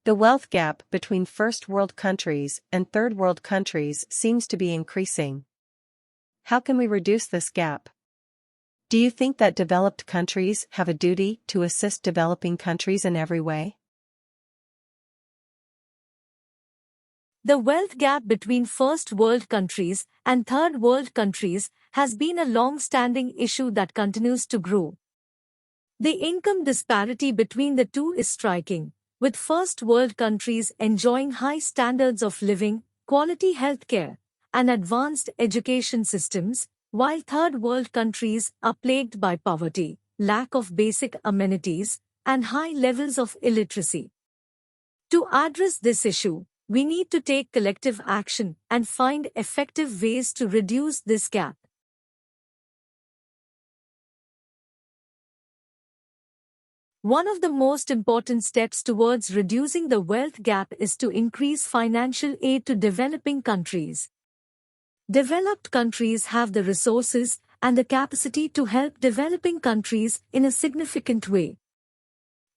The wealth gap between first world countries and third world countries seems to be increasing. How can we reduce this gap? Do you think that developed countries have a duty to assist developing countries in every way? The wealth gap between first world countries and third world countries has been a long-standing issue that continues to grow. The income disparity between the two is striking, with first world countries enjoying high standards of living, quality healthcare, and advanced education systems, while third world countries are plagued by poverty, lack of basic amenities, and high levels of illiteracy. To address this issue, we need to take collective action and find effective ways to reduce this gap. One of the most important steps towards reducing the wealth gap is to increase financial aid to developing countries. Developed countries have the resources and the capacity to help developing countries in a significant way.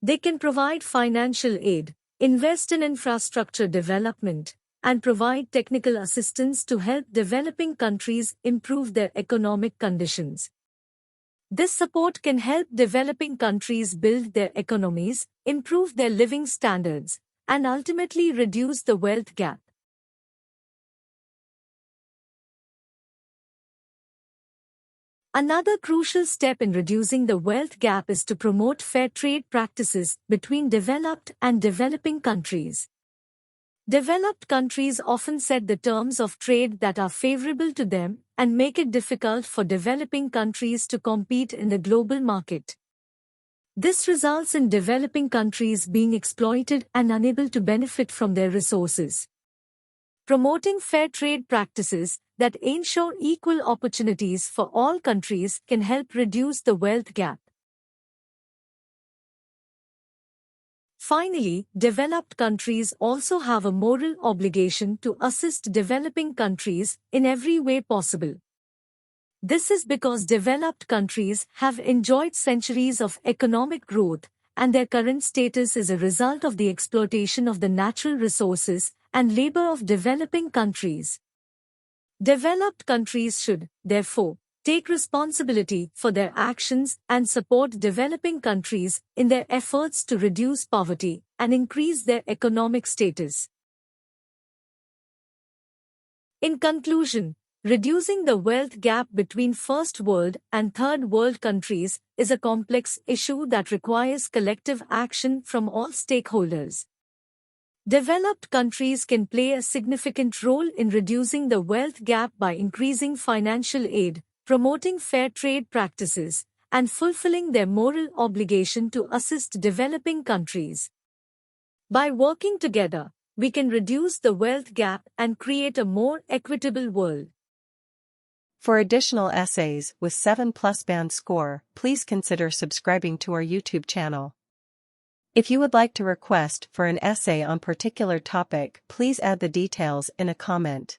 They can provide financial aid, invest in infrastructure development, and provide technical assistance to help developing countries improve their economic conditions. This support can help developing countries build their economies, improve their living standards, and ultimately reduce the wealth gap. Another crucial step in reducing the wealth gap is to promote fair trade practices between developed and developing countries. Developed countries often set the terms of trade that are favorable to them and make it difficult for developing countries to compete in the global market. This results in developing countries being exploited and unable to benefit from their resources. Promoting fair trade practices that ensure equal opportunities for all countries can help reduce the wealth gap. Finally, developed countries also have a moral obligation to assist developing countries in every way possible. This is because developed countries have enjoyed centuries of economic growth, and their current status is a result of the exploitation of the natural resources and labor of developing countries. Developed countries should, therefore, take responsibility for their actions and support developing countries in their efforts to reduce poverty and increase their economic status. In conclusion, reducing the wealth gap between first world and third world countries is a complex issue that requires collective action from all stakeholders. Developed countries can play a significant role in reducing the wealth gap by increasing financial aid, promoting fair trade practices, and fulfilling their moral obligation to assist developing countries. By working together, we can reduce the wealth gap and create a more equitable world. For additional essays with 7+ band score, please consider subscribing to our YouTube channel. If you would like to request for an essay on particular topic, please add the details in a comment.